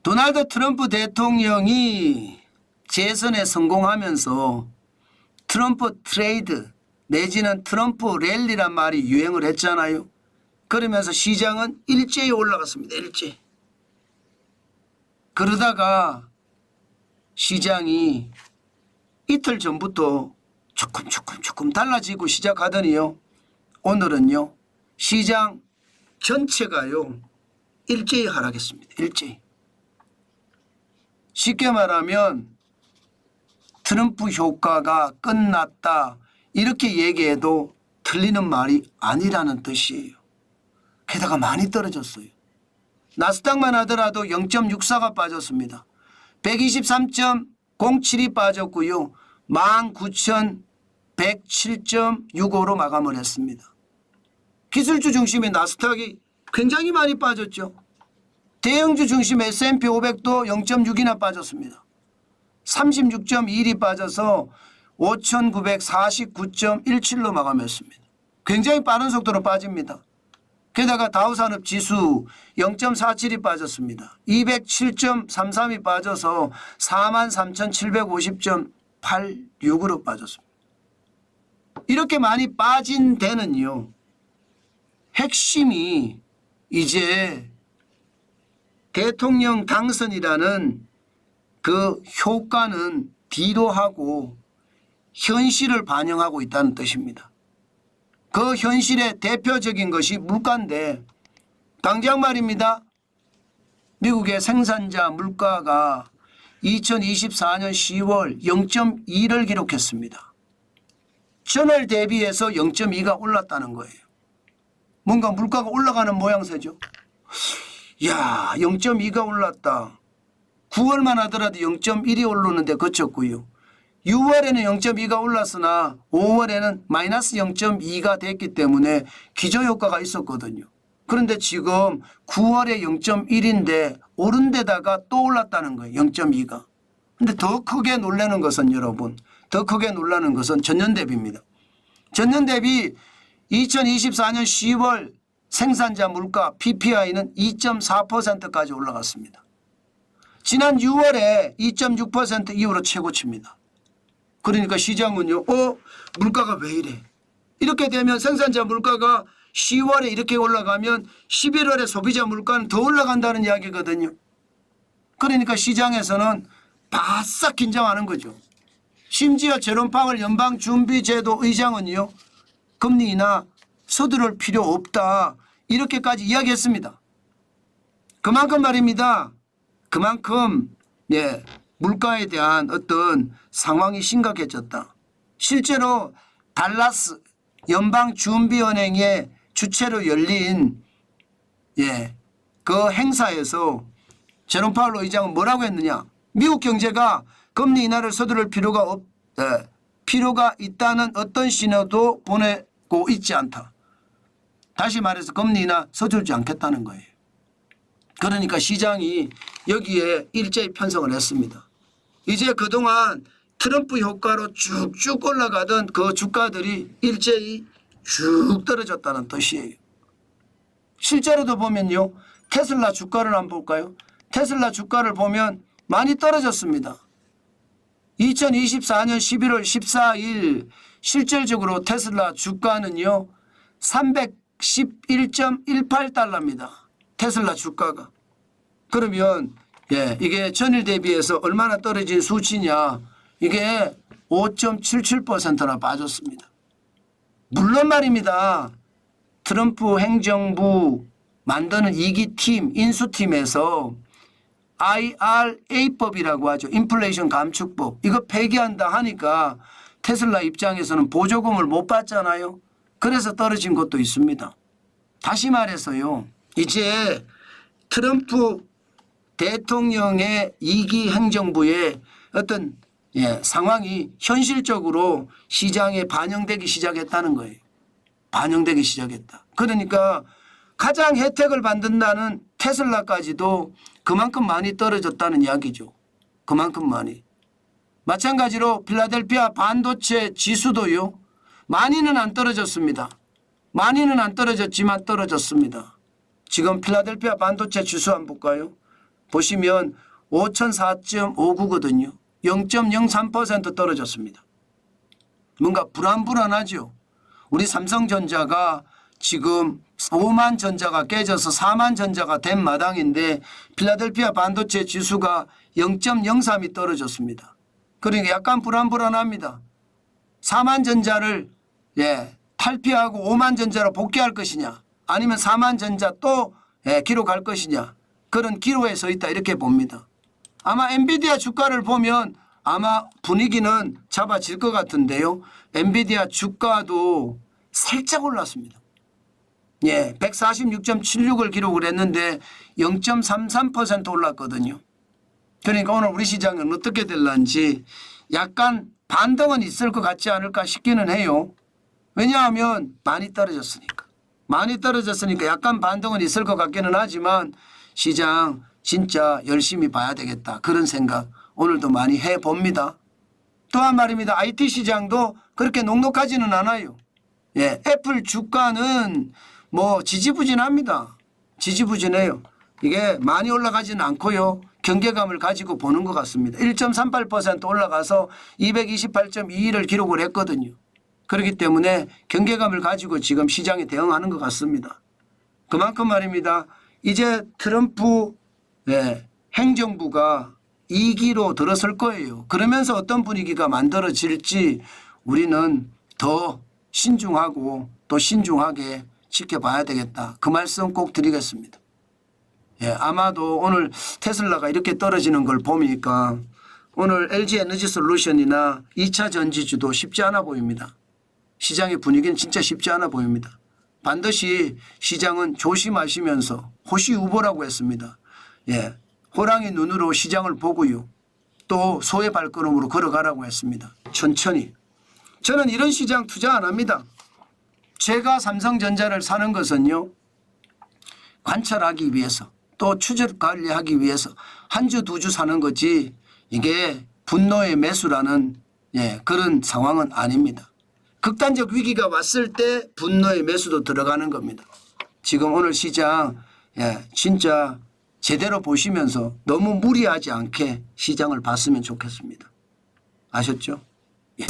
도널드 트럼프 대통령이 재선에 성공하면서 트럼프 트레이드 내지는 트럼프 랠리란 말이 유행을 했잖아요. 그러면서 시장은 일제히 올라갔습니다. 일제히. 그러다가 시장이 이틀 전부터 조금 달라지고 시작하더니요. 오늘은요. 시장 전체가요. 일제히 하락했습니다. 일제히. 쉽게 말하면 트럼프 효과가 끝났다 이렇게 얘기해도 틀리는 말이 아니라는 뜻이에요. 게다가 많이 떨어졌어요. 나스닥만 하더라도 0.64가 빠졌습니다. 123.07이 빠졌고요. 19,107.65로 마감을 했습니다. 기술주 중심의 나스닥이 굉장히 많이 빠졌죠. 대형주 중심 S&P 500도 0.6이나 빠졌습니다. 36.1이 빠져서 5,949.17로 마감했습니다. 굉장히 빠른 속도로 빠집니다. 게다가 다우산업지수 0.47이 빠졌습니다. 207.33이 빠져서 43,750.86으로 빠졌습니다. 이렇게 많이 빠진 데는요. 핵심이 이제 대통령 당선이라는 그 효과는 뒤로 하고 현실을 반영하고 있다는 뜻입니다. 그 현실의 대표적인 것이 물가인데 당장 말입니다. 미국의 생산자 물가가 2024년 10월 0.2를 기록했습니다. 전월 대비해서 0.2가 올랐다는 거예요. 뭔가 물가가 올라가는 모양새죠. 이야 0.2가 올랐다. 9월만 하더라도 0.1이 오르는데 그쳤고요. 6월에는 0.2가 올랐으나 5월에는 마이너스 0.2가 됐기 때문에 기저효과가 있었거든요. 그런데 지금 9월에 0.1인데 오른 데다가 또 올랐다는 거예요. 0.2가. 그런데 더 크게 놀라는 것은 여러분, 더 크게 놀라는 것은 전년 대비입니다. 전년 대비 2024년 10월 생산자 물가 PPI는 2.4%까지 올라갔습니다. 지난 6월에 2.6% 이후로 최고치입니다. 그러니까 시장은요. 물가가 왜 이래. 이렇게 되면 생산자 물가가 10월에 이렇게 올라가면 11월에 소비자 물가는 더 올라간다는 이야기거든요. 그러니까 시장에서는 바싹 긴장하는 거죠. 심지어 제롬 파월 연방준비제도 의장은요. 금리 인하 서두를 필요 없다. 이렇게까지 이야기했습니다. 그만큼 말입니다. 그만큼 물가에 대한 어떤 상황이 심각해졌다. 실제로 달라스 연방준비은행의 주최로 열린 그 행사에서 제롬 파월 의장은 뭐라고 했느냐. 미국 경제가 금리 인하를 서두를 필요가 있다는 어떤 신호도 보내고 있지 않다. 다시 말해서 금리 인하 서두르지 않겠다는 거예요. 그러니까 시장이 여기에 일제히 편성을 했습니다. 이제 그동안 트럼프 효과로 쭉쭉 올라가던 그 주가들이 일제히 쭉 떨어졌다는 뜻이에요. 실제로도 보면요. 테슬라 주가를 한번 볼까요? 테슬라 주가를 보면 많이 떨어졌습니다. 2024년 11월 14일 실질적으로 테슬라 주가는요. 311.18달러입니다. 테슬라 주가가. 그러면 이게 전일 대비해서 얼마나 떨어진 수치냐. 이게 5.77%나 빠졌습니다. 물론 말입니다. 트럼프 행정부 만드는 2기 팀, 인수팀에서 IRA법이라고 하죠. 인플레이션 감축법. 이거 폐기한다 하니까 테슬라 입장에서는 보조금을 못 받잖아요. 그래서 떨어진 것도 있습니다. 다시 말해서요. 이제 트럼프 대통령의 2기 행정부의 어떤 상황이 현실적으로 시장에 반영되기 시작했다는 거예요. 반영되기 시작했다. 그러니까 가장 혜택을 받는다는 테슬라까지도 그만큼 많이 떨어졌다는 이야기죠. 그만큼 많이. 마찬가지로 필라델피아 반도체 지수도요. 많이는 안 떨어졌습니다. 많이는 안 떨어졌지만 떨어졌습니다. 지금 필라델피아 반도체 지수 한번 볼까요? 보시면 5,004.59거든요. 0.03% 떨어졌습니다. 뭔가 불안하죠. 우리 삼성전자가 지금 5만 전자가 깨져서 4만 전자가 된 마당인데 필라델피아 반도체 지수가 0.03이 떨어졌습니다. 그러니까 약간 불안합니다. 4만 전자를 탈피하고 5만 전자로 복귀할 것이냐 아니면 4만 전자 또 기록할 것이냐 그런 기로에 서 있다 이렇게 봅니다. 아마 엔비디아 주가를 보면 아마 분위기는 잡아질 것 같은데요. 엔비디아 주가도 살짝 올랐습니다. 146.76을 기록을 했는데 0.33% 올랐거든요. 그러니까 오늘 우리 시장은 어떻게 될런지 약간 반등은 있을 것 같지 않을까 싶기는 해요. 왜냐하면 많이 떨어졌으니까. 약간 반등은 있을 것 같기는 하지만 시장 진짜 열심히 봐야 되겠다. 그런 생각 오늘도 많이 해봅니다. 또한 말입니다. IT 시장도 그렇게 녹록하지는 않아요. 애플 주가는 뭐 지지부진합니다. 지지부진해요. 이게 많이 올라가지는 않고요. 경계감을 가지고 보는 것 같습니다. 1.38% 올라가서 228.21을 기록을 했거든요. 그렇기 때문에 경계감을 가지고 지금 시장에 대응하는 것 같습니다. 그만큼 말입니다. 이제 트럼프 행정부가 2기로 들어설 거예요. 그러면서 어떤 분위기가 만들어질지 우리는 더 신중하고 또 신중하게 지켜봐야 되겠다. 그 말씀 꼭 드리겠습니다. 아마도 오늘 테슬라가 이렇게 떨어지는 걸 보니까 오늘 LG에너지솔루션이나 2차 전지주도 쉽지 않아 보입니다. 시장의 분위기는 진짜 쉽지 않아 보입니다. 반드시 시장은 조심하시면서 호시우보라고 했습니다. 호랑이 눈으로 시장을 보고요. 또 소의 발걸음으로 걸어가라고 했습니다. 천천히. 저는 이런 시장 투자 안 합니다. 제가 삼성전자를 사는 것은요. 관찰하기 위해서 또 추적 관리하기 위해서 한 주, 두 주 사는 거지 이게 분노의 매수라는 그런 상황은 아닙니다. 극단적 위기가 왔을 때 분노의 매수도 들어가는 겁니다. 지금 오늘 시장 진짜 제대로 보시면서 너무 무리하지 않게 시장을 봤으면 좋겠습니다. 아셨죠? 예.